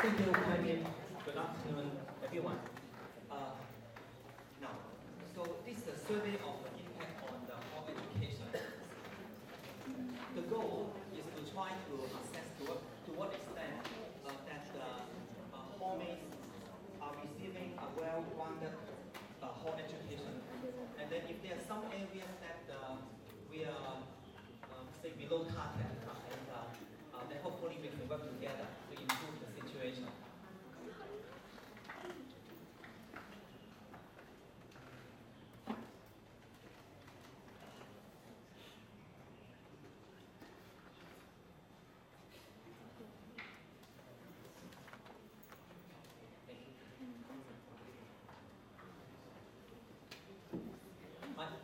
Thank you, Kevin. Good afternoon, everyone. Now, so this is a survey of the impact on the hall education. The goal is to try to assess to what extent that hallmates are receiving a well-rounded hall education. And then if there are some areas that we are, say, below target, then hopefully we can work together to improve the situation.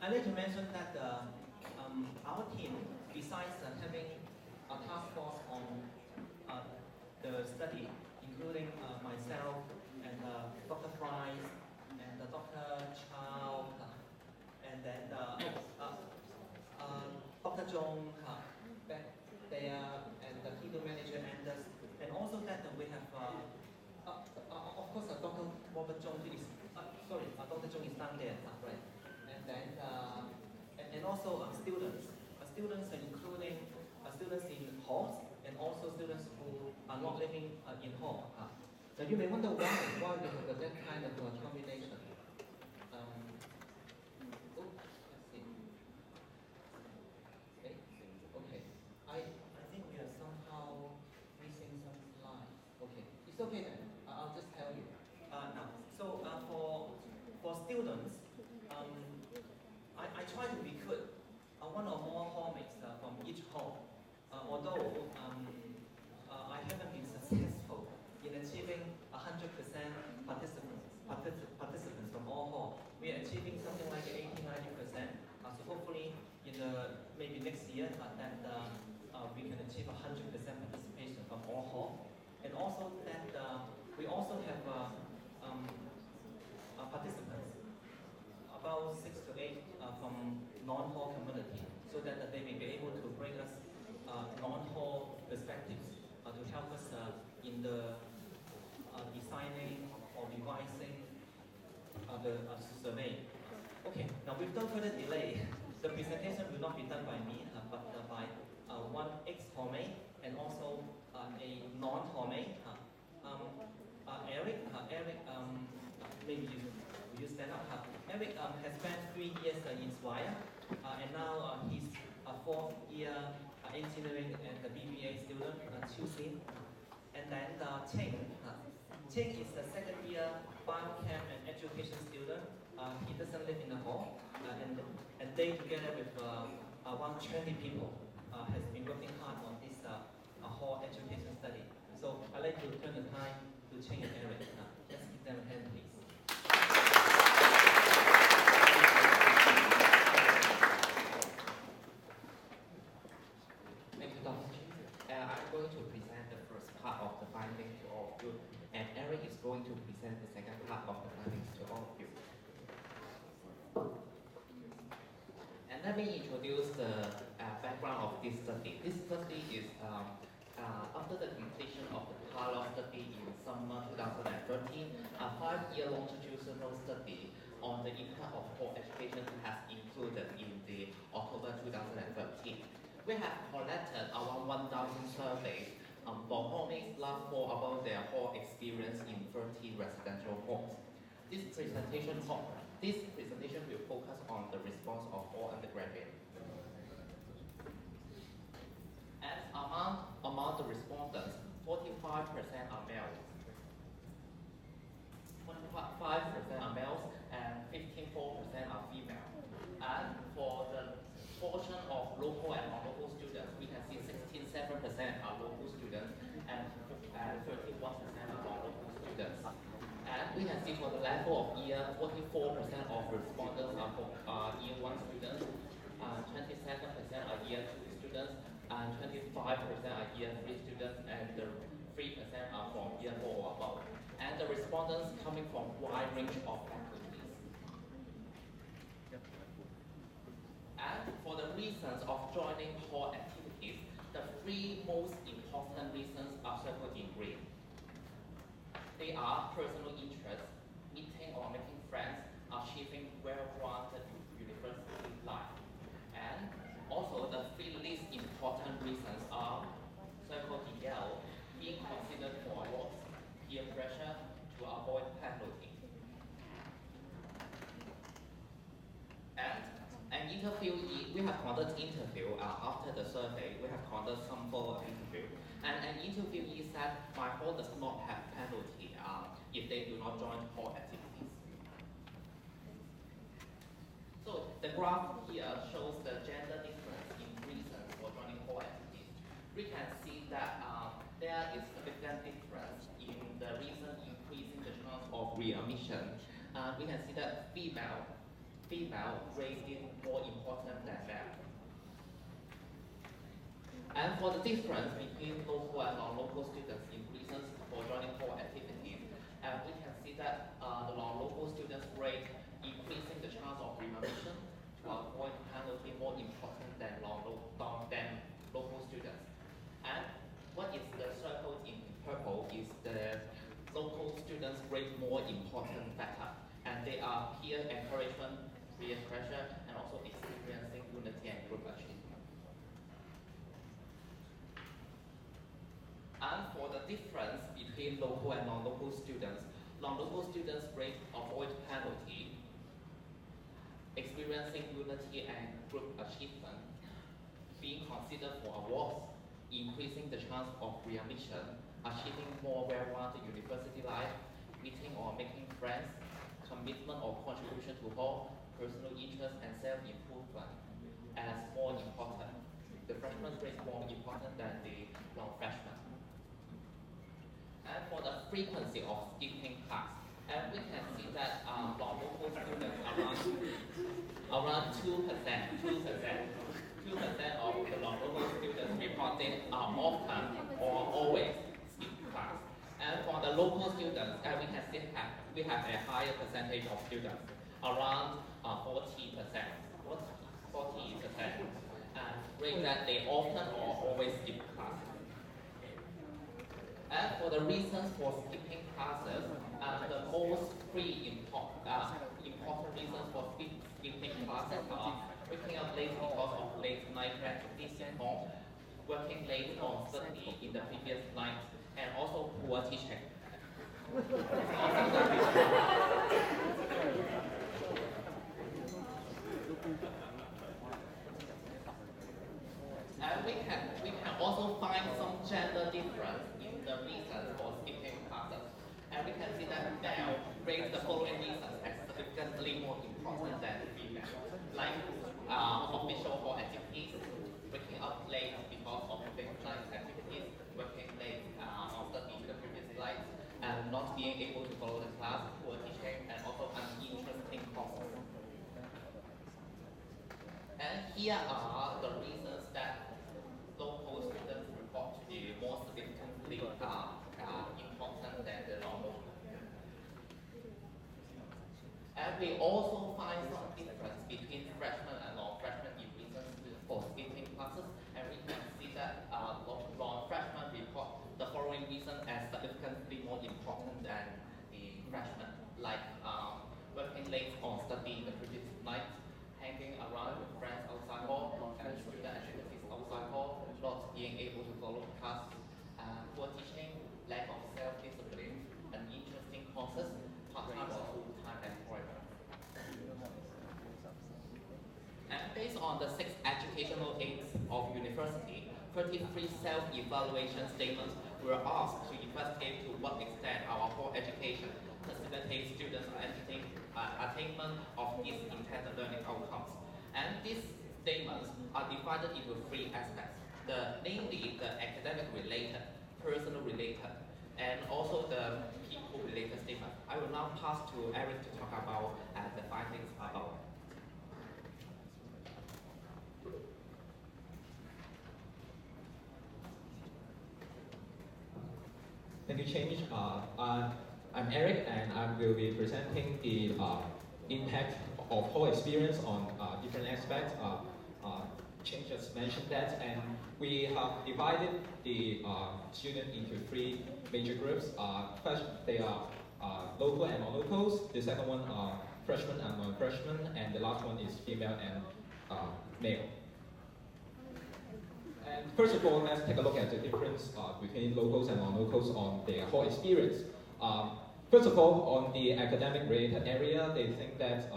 I'd like to mention that our team, besides having a task force on the study, including myself and Dr. Price and Dr. Chow, and then Dr. Zhong back there, and the HEDO manager, and also that we have, of course, Dr. Robert Zhong is, Dr. Zhong is down there, right? And also students including students in halls and also students who are not living in hall. So you may wonder why we have that kind of combination. Let's see. Okay. I think we are somehow missing some slides. Okay, it's okay then. I'll just tell you. Now, so for students. I try to recruit one or more hallmates from each hall, although I haven't been successful in achieving 100% participants from all halls. We are achieving something like 80-90%. So hopefully in maybe next year that we can achieve 100% participation from all halls, and also that we also have participants, about 6 to 8 from non-hall community, so that they may be able to bring us non-hall perspectives to help us in the designing or revising the survey. Okay, now without further delay, the presentation will not be done by me, but by one ex-hallmate and also a non-hallmate. Eric, maybe you stand up. Eric has spent 3 years in Swire, and now he's a 4th year engineering and the BBA student, Chusin. And then Cheng is the 2nd year biochem and education student. He doesn't live in the hall, and they together with around 20 people has been working hard on this hall education study. So I'd like to turn the time to Cheng and Eric. Let's give them a hand, please. Going to present the first part of the finding to all of you, and Eric is going to present the second part of the findings to all of you. And let me introduce the background of this study. This study is after the completion of the pilot study in summer 2013, a 5-year longitudinal study on the impact of hall education has included in the October 2013. We have collected around 1,000 surveys for hallmates last fall about their hall experience in 30 residential halls. This presentation will focus on the response of all undergraduates. And among the respondents, 45% are males. 25% are males and 54% are female. And for the portion of local and non-local students, we can see 67% are local students and 31% are non-local students. And we can see for the level of year, 44% of respondents are year 1 students, 27% are year 2 students, and 25% are year 3 students, and the 3% are from year 4 or above. And the respondents coming from a wide range of faculties. And for the reasons of joining hall activities, the 3 most important reasons are circled in green. They are personal interests, meeting or making friends, achieving well-rounded university life. And also the three least important reasons are circled in yellow, being considered for awards, peer pressure to avoid penalty. And an interviewee, we have conducted interview after the survey, we have conducted some follow-up interview. And an interviewee said, my hall does not have penalty if they do not join hall activities. So the graph here shows the gender difference in reasons for joining hall activities. We can see that there is significant difference in the reason increasing the chance of readmission. We can see that female grade is more important than male. And for the difference between local and non-local students in reasons for joining hall activities, we can see that the non-local students rate increasing the chance of readmission to avoid penalty more important than local students. And what is the circle in purple is the local students rate more important factor, and they are peer encouragement, peer pressure, and also experiencing unity and group achievement. And for the difference between local and non-local students rate avoid penalty, experiencing unity and group achievement, being considered for awards, increasing the chance of readmission, achieving more well-rounded university life, meeting or making friends, commitment or contribution to hall, personal interest and self-improvement as more important. The freshman rate more important than the non-freshman. And for the frequency of skipping class, and we can see that non-local students around 2% of the non-local students reported often or always skip class. And for the local students, we can see we have a higher percentage of students, around 40%, rate that they often or always skip class. And for the reasons for skipping classes, the most important reasons for skipping classes are waking up late because of late night activities at home, working late on study in the previous night, and also poor teaching. And we can also find some gender difference in the reasons for skipping classes. And we can see that male rate the following reasons as significantly more important than female, like official hall activities, waking up late because of late night activities, working late on study in the previous slides, and not being able to follow the class, poor teaching, and also uninteresting courses. And here are the reasons that local students report to be more significantly important than the non-local. And we also find some difference between freshmen and non-freshmen in reasons for skipping classes, and we can see that non-freshmen report the following reason as significantly more important than the freshmen, like working late on study in the previous night, hanging around with friends outside hall, and student activities outside hall, not being able to follow class, poor teaching, lack of self-discipline, uninteresting courses, part-time or full-time employment. And based on the 6 educational aids of university, 33 self-evaluation statements were asked to investigate to what extent our hall education facilitates students' attainment of these intended learning outcomes. And these statements are divided into 3 aspects, namely the academic related, personal related, and also the people related statement. I will now pass to Eric to talk about the findings about. Thank you, James. I'm Eric, and I will be presenting the impact of whole experience on different aspects. Ching just mentioned that, and we have divided the student into three major groups. First, they are local and non-locals. The second one are freshmen and non-freshmen, and the last one is female and male. And first of all, let's take a look at the difference between locals and non-locals on their whole experience. First of all, on the academic-related area, they think that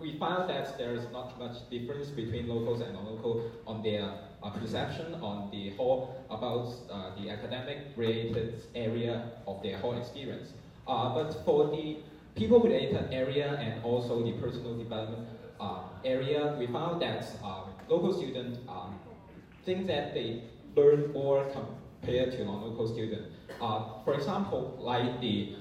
we found that there is not much difference between locals and non-local on their perception on the whole about the academic-related area of their whole experience. But for the people-related area and also the personal development area, we found that local students think that they learn more compared to non-local students. For example, like the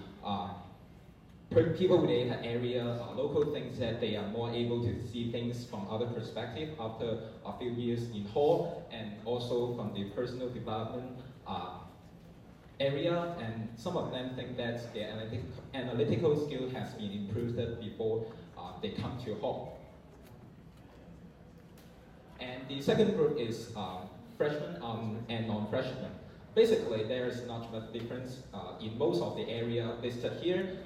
people-related area, local thinks that they are more able to see things from other perspective after a few years in hall, and also from the personal development area, and some of them think that their analytical skill has been improved before they come to hall. And the second group is freshmen and non-freshmen. Basically, there is not much difference in most of the area listed here.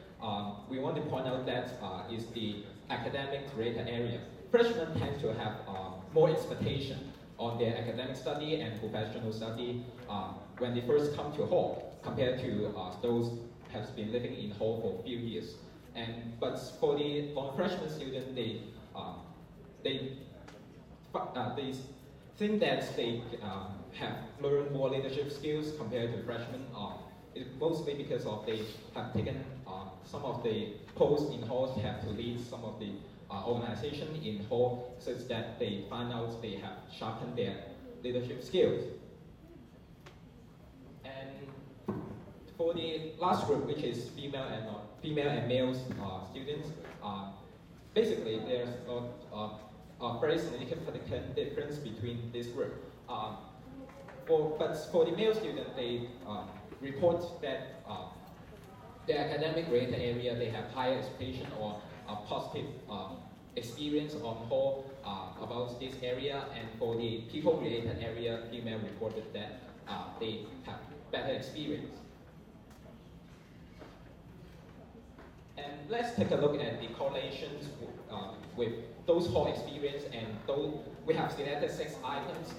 We want to point out that is the academic-related area. Freshmen tend to have more expectation on their academic study and professional study when they first come to hall, compared to those who have been living in hall for a few years. But for the non-freshman student, they think that they have learned more leadership skills compared to freshmen. Mostly because of they have taken some of the posts in halls, have to lead some of the organization in hall, such that they find out they have sharpened their leadership skills. And for the last group, which is female and male students, basically there's a very significant difference between this group. But for the male student, they report that the academic-related area, they have higher expectation or a positive experience on whole about this area, and for the people-related area, female reported that they have better experience. And let's take a look at the correlations with those whole experience, and those, we have selected 6 items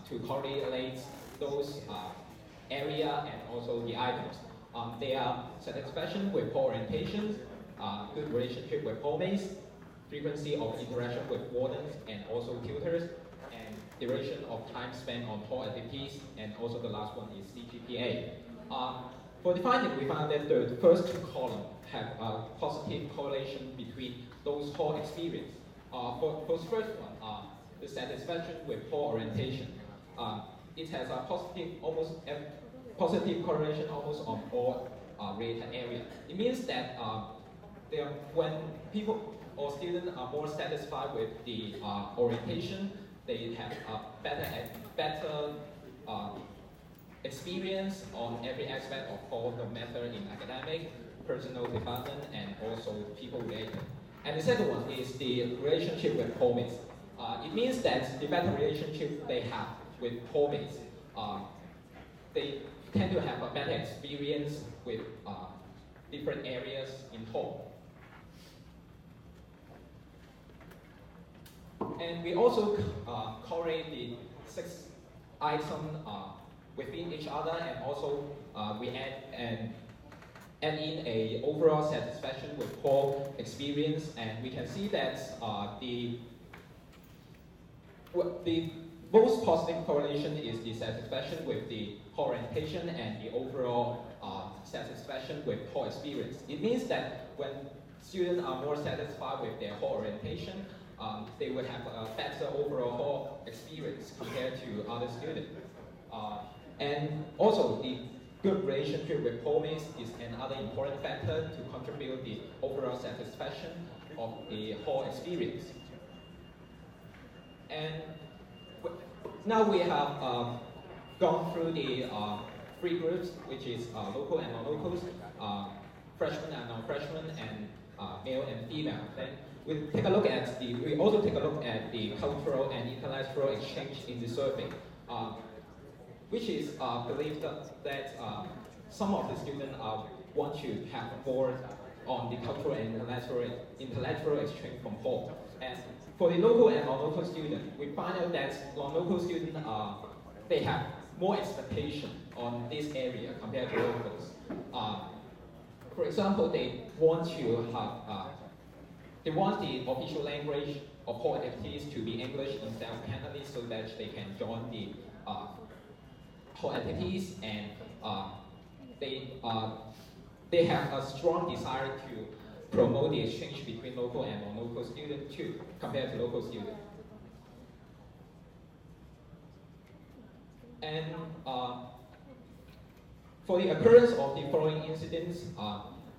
to correlate those area and also the items. They are satisfaction with hall orientation, good relationship with hallmates, frequency of interaction with wardens and also tutors, and duration of time spent on hall activities, and also the last one is CGPA. For the finding, we found that the first 2 columns have a positive correlation between those hall experience. For the first one, the satisfaction with hall orientation, it has a positive correlation almost on all related areas. It means that when people or students are more satisfied with the orientation, they have a better experience on every aspect of all, no matter in academic, personal development, and also people related. And the second one is the relationship with hallmates. It means that the better relationship they have with hallmates, they tend to have a better experience with different areas in hall. And we also correlate the 6 items within each other, and also we add in a overall satisfaction with hall experience, and we can see that the most positive correlation is the satisfaction with the hall orientation and the overall satisfaction with hall experience. It means that when students are more satisfied with their hall orientation, they will have a better overall hall experience compared to other students. And also, the good relationship with hallmates is another important factor to contribute the overall satisfaction of the hall experience. And now we have gone through the 3 groups, which is local and non-locals, freshmen and non-freshmen, and male and female. Then we also take a look at the cultural and intellectual exchange in the survey, which is believed that some of the students want to have more on the cultural and intellectual exchange from home. And for the local and non-local students, we find out that non-local students they have more expectation on this area compared to locals. For example, they want the official language of hall activities to be English instead of Cantonese, so that they can join the hall activities, and they have a strong desire to promote the exchange between local and non-local students too, compared to local students. And for the occurrence of the following incidents,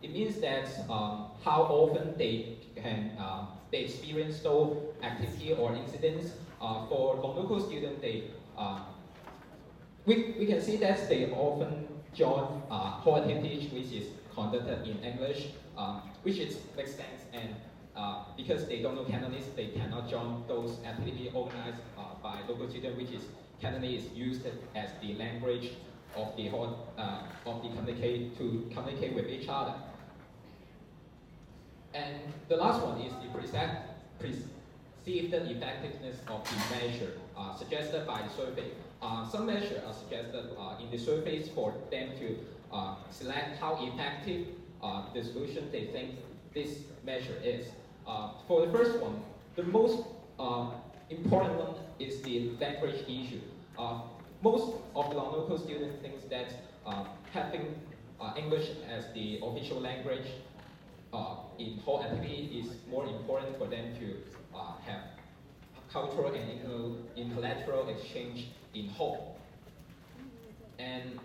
it means that how often they experience those activity or incidents. For non-local students, we can see that they often join hall activities which is conducted in English, which is makes sense, and because they don't know Cantonese, they cannot join those activities organized by local students, which is Cantonese is used as the language of the to communicate with each other. And the last one is the perceived effectiveness of the measure suggested by the survey. Some measures are suggested in the surveys for them to select how effective the solution they think this measure is. For the first one, the most important one is the language issue. Most of the non-local students think that having English as the official language in hall activity is more important for them to have cultural and intellectual exchange in hall. And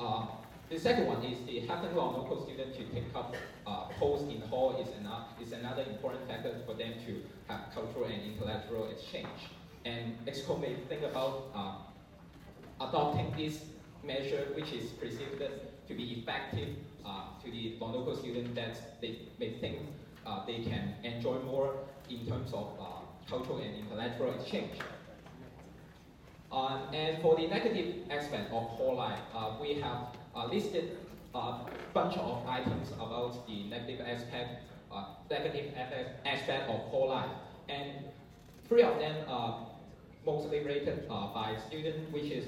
the second one is the having non-local students to take up posts in hall is another important factor for them to have cultural and intellectual exchange. And EXCO may think about adopting this measure, which is perceived to be effective to the non-local students, that they may think they can enjoy more in terms of cultural and intellectual exchange. And for the negative aspect of hall life, we have listed a bunch of items about the negative aspect of hall life, and 3 of them are mostly rated by students, which is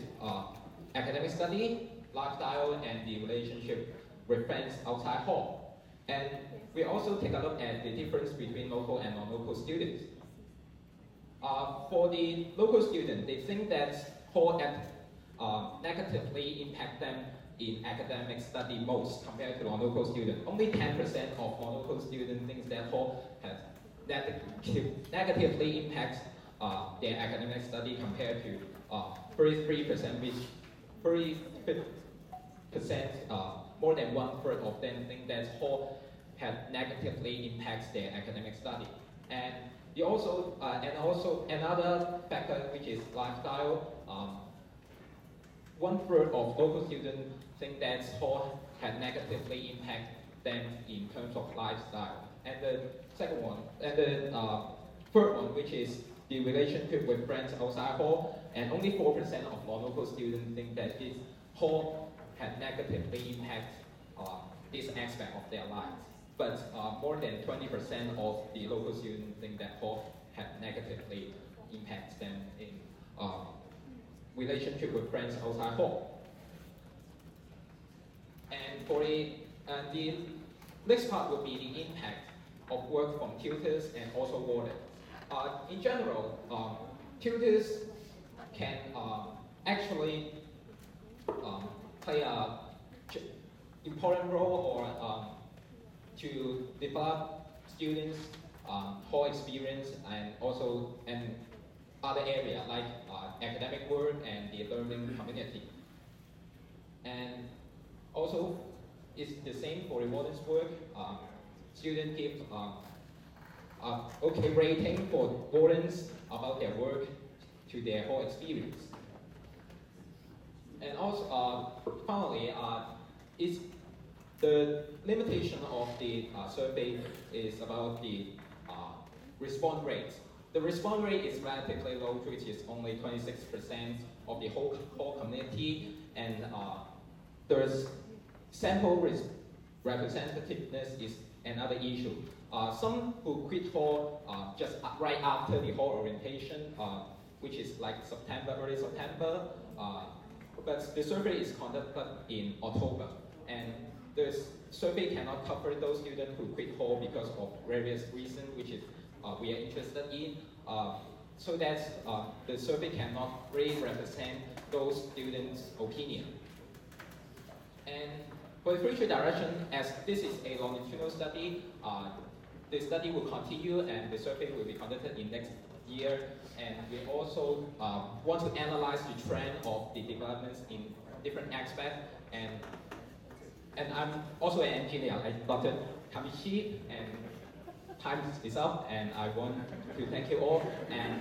academic study, lifestyle, and the relationship with friends outside hall. And we also take a look at the difference between local and non-local students. For the local students, they think that hall negatively impact them in academic study most compared to non-local students. Only 10% of non-local students think that hall has negatively impacts their academic study compared to 33%, which 30%, more than 1/3 of them think that hall had negatively impacts their academic study. And also another factor, which is lifestyle. 1/3 of local students think that hall had negatively impact them in terms of lifestyle. And the second one, and the third one, which is the relationship with friends outside hall, and only 4% of non-local students think that this hall had negatively impact this aspect of their lives. But more than 20% of the local students think that hall had negatively impacts them in relationship with friends outside hall. And for the next part will be the impact of work from tutors and also wardens. In general, tutors can actually play an important role or to develop students' hall experience, and also in other areas like academic work and the learning community. And also, it's the same for the warden's work. Students give okay rating for wardens about their work to their whole experience. And also, finally, is the limitation of the survey is about the response rate. The response rate is relatively low, which is only 26% of the whole community, and there's sample representativeness is another issue. Some who quit hall just right after the hall orientation, which is like early September, but the survey is conducted in October, and the survey cannot cover those students who quit hall because of various reasons, which is we are interested in, so that the survey cannot really represent those students' opinion. And for the future direction, as this is a longitudinal study, the study will continue and the survey will be conducted in next year. And we also want to analyze the trend of the developments in different aspects. And I'm also an engineer, like Dr. Kamichi, and time is up, and I want to thank you all, and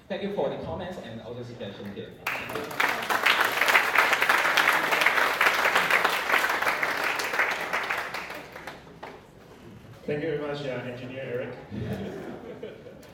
thank you for the comments and also suggestions here. Thank you very much, Engineer Eric.